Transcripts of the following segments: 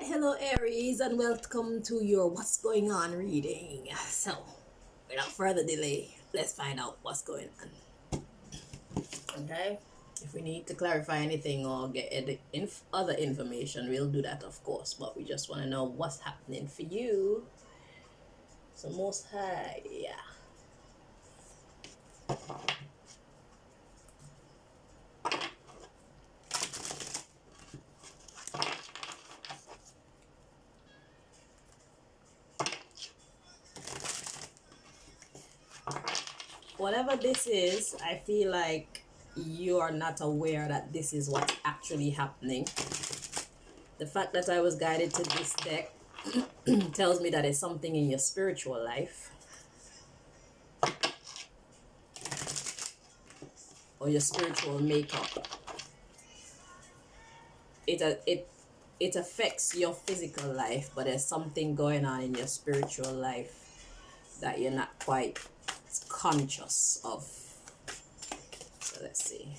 Hello Aries, and welcome to your What's Going On reading. So, without further delay, let's find out what's going on. Okay? If we need to clarify anything or get other information, we'll do that, of course. But we just want to know what's happening for you. So, Most High, yeah. Whatever this is, I feel like you are not aware that this is what's actually happening. The fact that I was guided to this deck tells me that it's something in your spiritual life or your spiritual makeup. It affects your physical life, but there's something going on in your spiritual life that you're not quite conscious of. So let's see.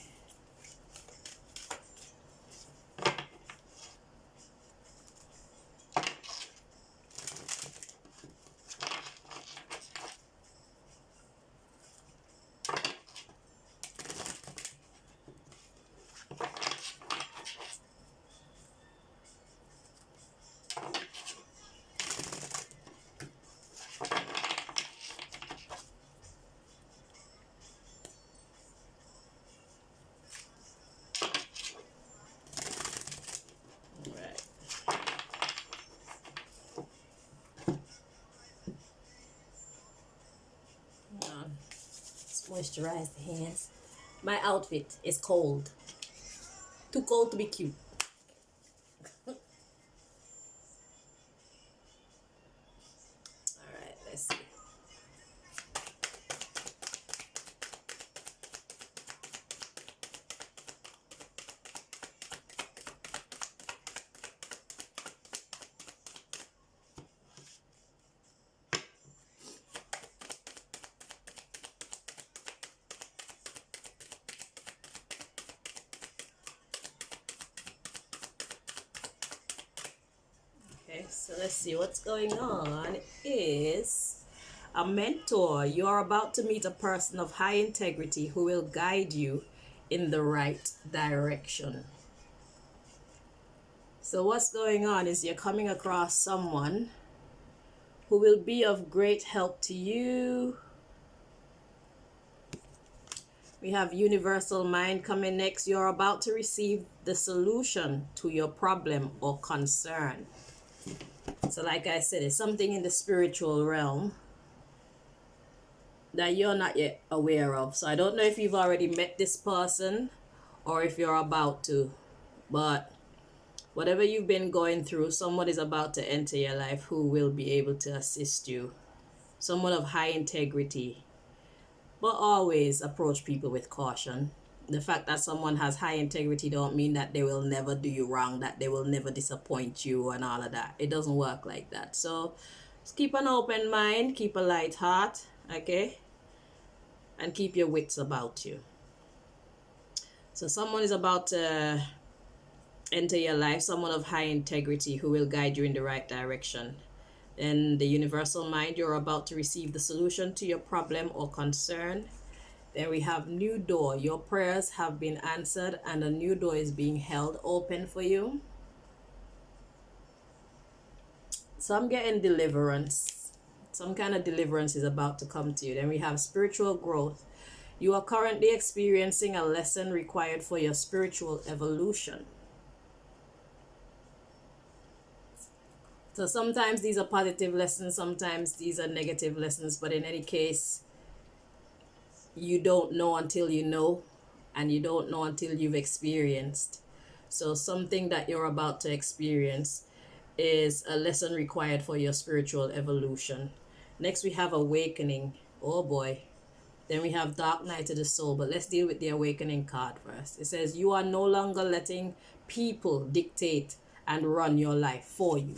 Moisturize the hands. My outfit is cold. Too cold to be cute. Alright, let's see. Okay, so let's see what's going on is a mentor. You are about to meet a person of high integrity who will guide you in the right direction. So what's going on is you're coming across someone who will be of great help to you. We have Universal Mind coming next. You're about to receive the solution to your problem or concern. So like I said, it's something in the spiritual realm that you're not yet aware of. So I don't know if you've already met this person or if you're about to. But whatever you've been going through, someone is about to enter your life who will be able to assist you. Someone of high integrity. But always approach people with caution. The fact that someone has high integrity don't mean that they will never do you wrong, that they will never disappoint you and all of that. It doesn't work like that. So just keep an open mind, keep a light heart, okay? And keep your wits about you. So someone is about to enter your life, someone of high integrity who will guide you in the right direction. Then the Universal Mind, you're about to receive the solution to your problem or concern. Then we have new door. Your prayers have been answered and a new door is being held open for you. So I'm getting deliverance. Some kind of deliverance is about to come to you. Then we have spiritual growth. You are currently experiencing a lesson required for your spiritual evolution. So sometimes these are positive lessons, sometimes these are negative lessons, but in any case, you don't know until you know, and you don't know until you've experienced. So something that you're about to experience is a lesson required for your spiritual evolution. Next we have awakening. Oh boy. Then we have dark night of the soul, but let's deal with the awakening card first. It says you are no longer letting people dictate and run your life for you.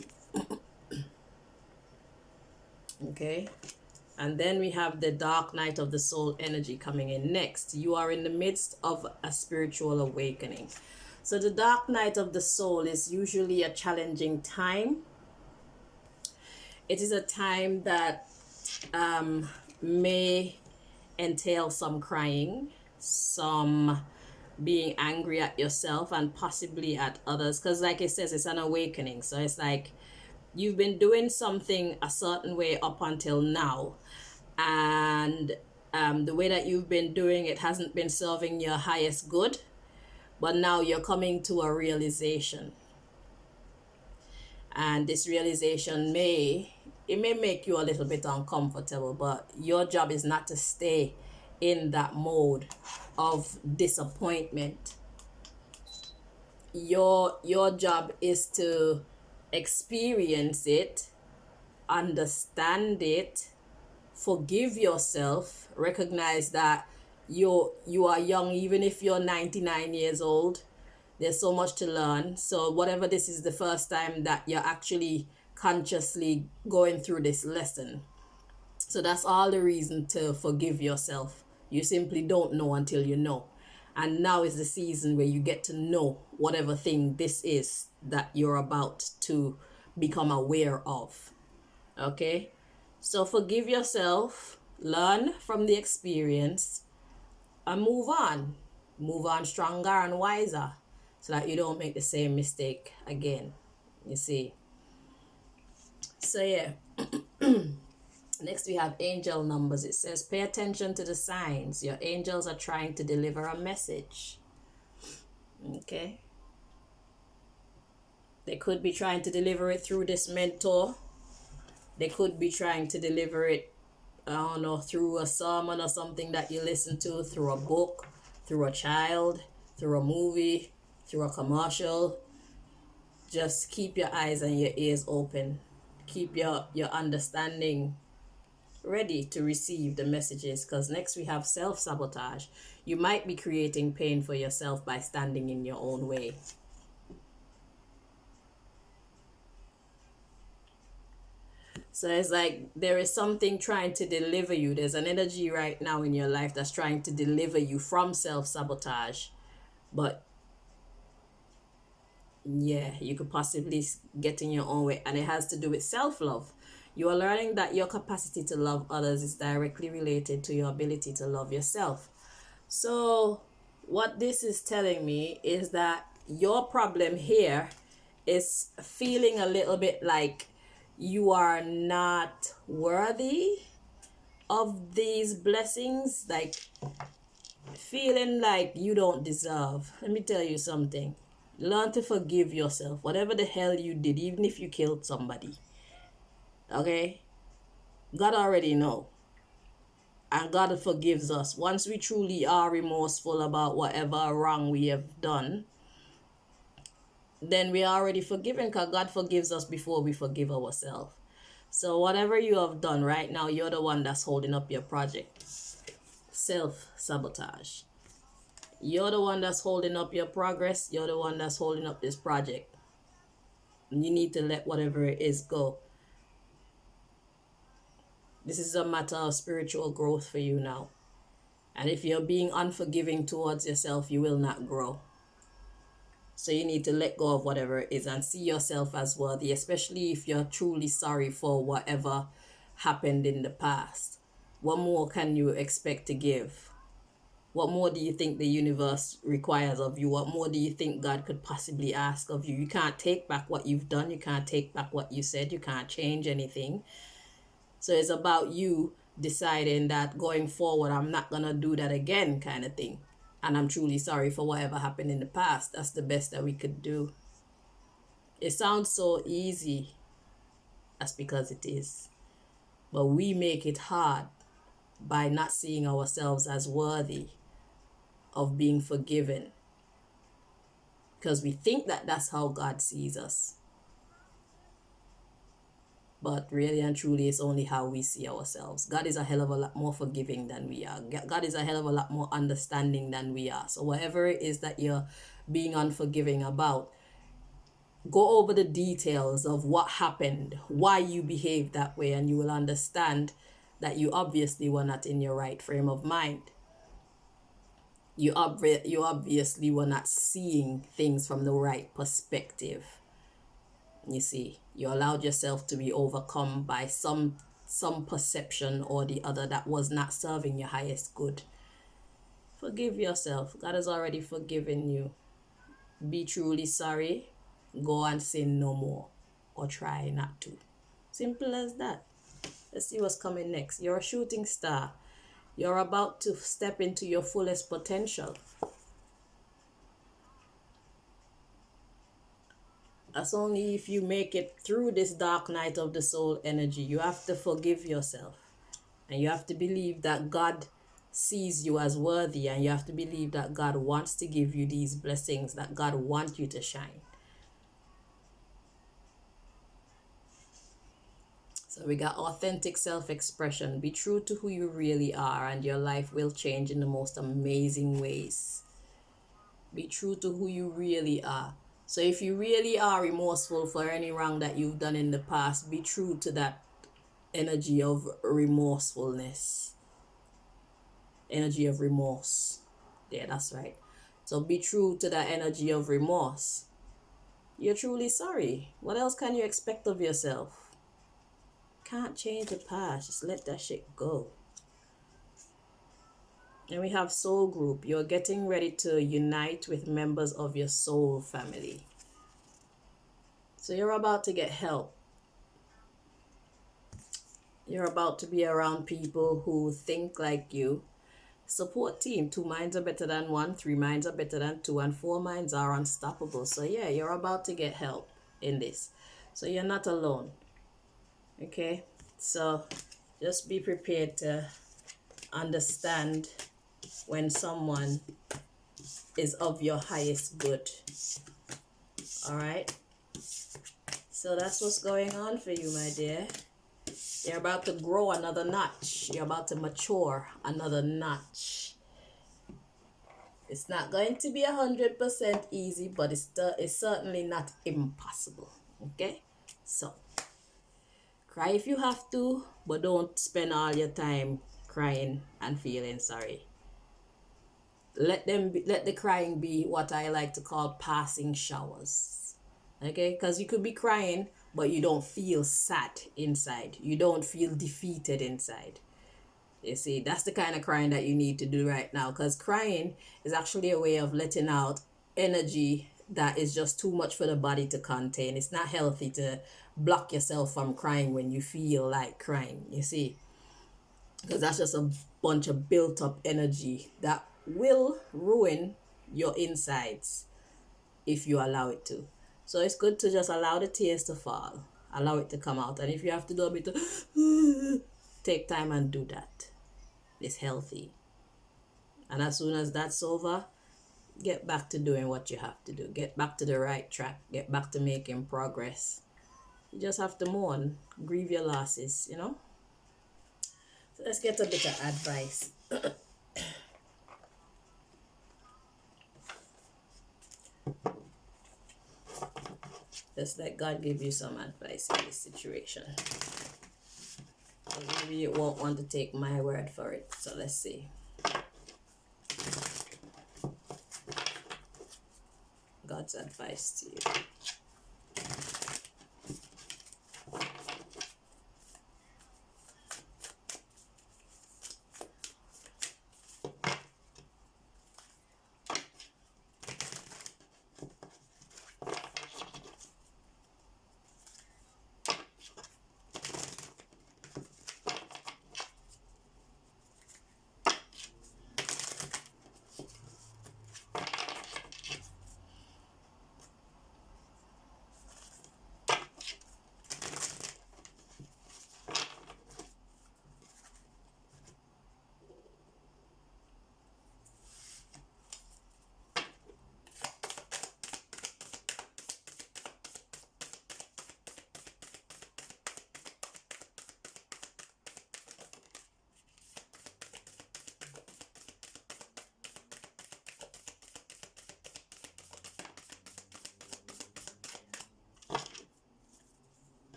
Okay. And then we have the dark night of the soul energy coming in next. You are in the midst of a spiritual awakening. So the dark night of the soul is usually a challenging time. It is a time that may entail some crying, some being angry at yourself and possibly at others. Because, like it says, it's an awakening. So it's like you've been doing something a certain way up until now, and the way that you've been doing it hasn't been serving your highest good, but now you're coming to a realization, and this realization may make you a little bit uncomfortable, but your job is not to stay in that mode of disappointment. Your job is to experience it, understand it, forgive yourself, recognize that you are young. Even if you're 99 years old, there's so much to learn. So whatever, this is the first time that you're actually consciously going through this lesson. So that's all the reason to forgive yourself. You simply don't know until you know. And now is the season where you get to know whatever thing this is that you're about to become aware of. Okay? So forgive yourself, learn from the experience, and move on. Move on stronger and wiser so that you don't make the same mistake again. You see? So, yeah. Next, we have angel numbers. It says, pay attention to the signs. Your angels are trying to deliver a message. Okay? They could be trying to deliver it through this mentor. They could be trying to deliver it, I don't know, through a sermon or something that you listen to, through a book, through a child, through a movie, through a commercial. Just keep your eyes and your ears open. Keep your understanding ready to receive the messages, because next we have self-sabotage. You might be creating pain for yourself by standing in your own way. So it's like there is something trying to deliver you. There's an energy right now in your life that's trying to deliver you from self-sabotage. But yeah, you could possibly get in your own way, and it has to do with self-love. You are learning that your capacity to love others is directly related to your ability to love yourself. So what this is telling me is that your problem here is feeling a little bit like you are not worthy of these blessings, like feeling like you don't deserve. Let me tell you something. Learn to forgive yourself. Whatever the hell you did, even if you killed somebody. Okay? God already know. And God forgives us. Once we truly are remorseful about whatever wrong we have done, then we are already forgiven, because God forgives us before we forgive ourselves. So whatever you have done right now, you're the one that's holding up your project. Self-sabotage. You're the one that's holding up your progress. You're the one that's holding up this project. You need to let whatever it is go. This is a matter of spiritual growth for you now. And if you're being unforgiving towards yourself, you will not grow. So you need to let go of whatever it is and see yourself as worthy, especially if you're truly sorry for whatever happened in the past. What more can you expect to give? What more do you think the universe requires of you? What more do you think God could possibly ask of you? You can't take back what you've done. You can't take back what you said. You can't change anything. So it's about you deciding that going forward, I'm not going to do that again, kind of thing. And I'm truly sorry for whatever happened in the past. That's the best that we could do. It sounds so easy. That's because it is. But we make it hard by not seeing ourselves as worthy of being forgiven, because we think that that's how God sees us. But really and truly, it's only how we see ourselves. God is a hell of a lot more forgiving than we are. God is a hell of a lot more understanding than we are. So whatever it is that you're being unforgiving about, go over the details of what happened, why you behaved that way, and you will understand that you obviously were not in your right frame of mind. You obviously were not seeing things from the right perspective. You see, you allowed yourself to be overcome by some perception or the other that was not serving your highest good. Forgive yourself. God has already forgiven you. Be truly sorry. Go and sin no more, or try not to. Simple as that. Let's see what's coming next. You're a shooting star. You're about to step into your fullest potential. That's only if you make it through this dark night of the soul energy. You have to forgive yourself. And you have to believe that God sees you as worthy. And you have to believe that God wants to give you these blessings, that God wants you to shine. So we got authentic self-expression. Be true to who you really are, and your life will change in the most amazing ways. Be true to who you really are. So if you really are remorseful for any wrong that you've done in the past, be true to that energy of remorsefulness, energy of remorse. Yeah, that's right. So be true to that energy of remorse. You're truly sorry. What else can you expect of yourself? Can't change the past. Just let that shit go. And we have soul group. You're getting ready to unite with members of your soul family. So you're about to get help. You're about to be around people who think like you. Support team. 2 minds are better than 1. 3 minds are better than 2. And 4 minds are unstoppable. So yeah, you're about to get help in this. So you're not alone. Okay? So just be prepared to understand when someone is of your highest good. All right? So that's what's going on for you, my dear. You're about to grow another notch. You're about to mature another notch. It's not going to be 100% easy, but it's certainly not impossible. Okay? So, cry if you have to, but don't spend all your time crying and feeling sorry. Let the crying be what I like to call passing showers. Okay? Because you could be crying, but you don't feel sad inside. You don't feel defeated inside. You see, that's the kind of crying that you need to do right now, because crying is actually a way of letting out energy that is just too much for the body to contain. It's not healthy to block yourself from crying when you feel like crying, you see, because that's just a bunch of built up energy that will ruin your insides if you allow it to. So it's good to just allow the tears to fall, allow it to come out. And if you have to do a bit of take time and do that. It's healthy. And as soon as that's over, get back to doing what you have to do. Get back to the right track. Get back to making progress. You just have to mourn, grieve your losses, you know? So let's get a bit of advice. Just let God give you some advice in this situation. So maybe you won't want to take my word for it. So let's see. God's advice to you.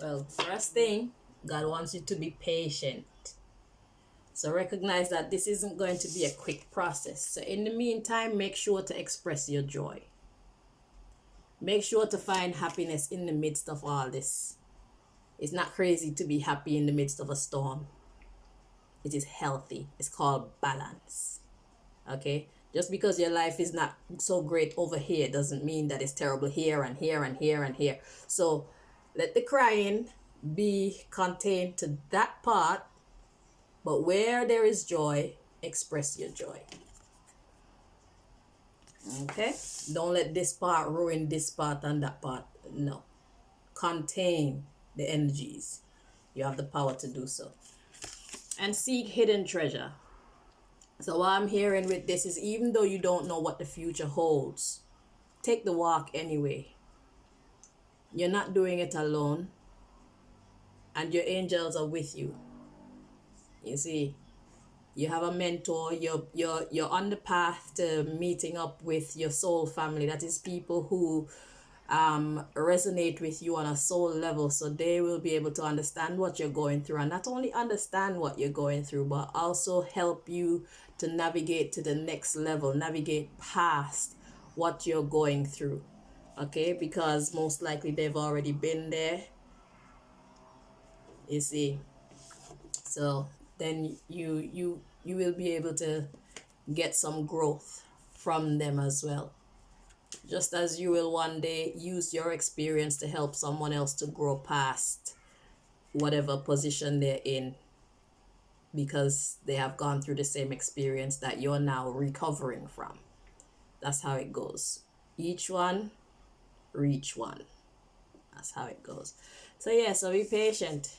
Well, first thing, God wants you to be patient. So recognize that this isn't going to be a quick process. So in the meantime, make sure to express your joy. Make sure to find happiness in the midst of all this. It's not crazy to be happy in the midst of a storm. It is healthy. It's called balance. Okay? Just because your life is not so great over here doesn't mean that it's terrible here and here and here and here. So let the crying be contained to that part, but where there is joy, express your joy. Okay? Don't let this part ruin this part and that part. No. Contain the energies. You have the power to do so. And seek hidden treasure. So what I'm hearing with this is, even though you don't know what the future holds, take the walk anyway. You're not doing it alone. And your angels are with you. You see, you have a mentor. You're on the path to meeting up with your soul family. That is people who resonate with you on a soul level, so they will be able to understand what you're going through, and not only understand what you're going through, but also help you to navigate to the next level, navigate past what you're going through. Okay, because most likely they've already been there, you see. So then you will be able to get some growth from them as well, just as you will one day use your experience to help someone else to grow past whatever position they're in, because they have gone through the same experience that you're now recovering from. That's how it goes. Each one, reach one. That's how it goes. So yeah, so be patient.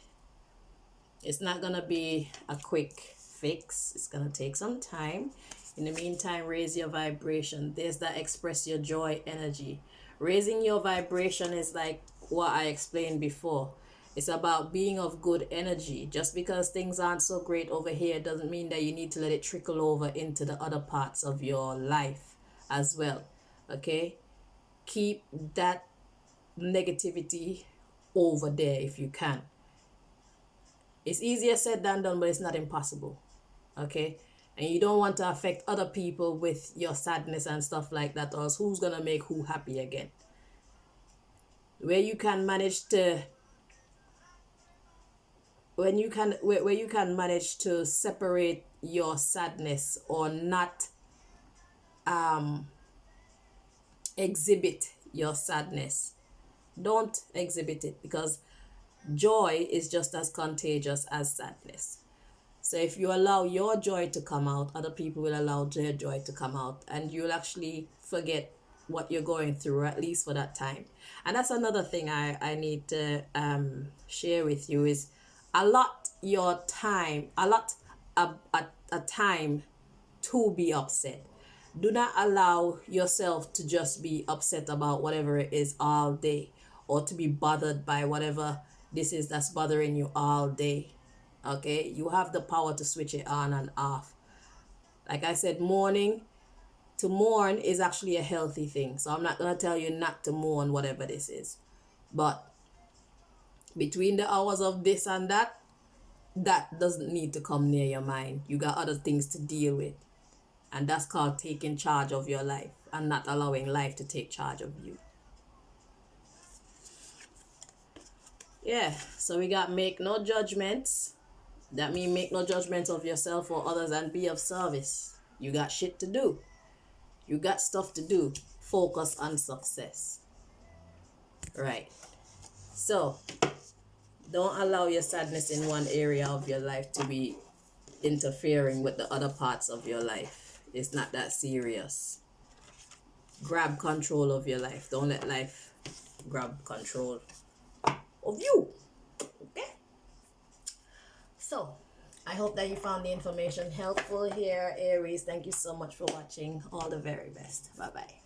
It's not gonna be a quick fix. It's gonna take some time. In the meantime, raise your vibration. There's that express your joy energy. Raising your vibration is like what I explained before. It's about being of good energy. Just because things aren't so great over here doesn't mean that you need to let it trickle over into the other parts of your life as well. Okay? Keep that negativity over there if you can. It's easier said than done, but it's not impossible. Okay? And you don't want to affect other people with your sadness and stuff like that, or else who's gonna make who happy again? Where you can manage to where you can manage to separate your sadness, or not exhibit your sadness, don't exhibit it, because joy is just as contagious as sadness. So if you allow your joy to come out, other people will allow their joy to come out, and you'll actually forget what you're going through, at least for that time. And that's another thing I need to share with you is allot your time, allot a time to be upset. Do not allow yourself to just be upset about whatever it is all day, or to be bothered by whatever this is that's bothering you all day. Okay, you have the power to switch it on and off. Like I said, to mourn is actually a healthy thing. So I'm not going to tell you not to mourn whatever this is. But between the hours of this and that doesn't need to come near your mind. You got other things to deal with. And that's called taking charge of your life and not allowing life to take charge of you. Yeah, so we got make no judgments. That means make no judgments of yourself or others, and be of service. You got shit to do. You got stuff to do. Focus on success. Right. So, don't allow your sadness in one area of your life to be interfering with the other parts of your life. It's not that serious. Grab control of your life. Don't let life grab control of you. Okay? So, I hope that you found the information helpful here, Aries. Thank you so much for watching. All the very best. Bye-bye.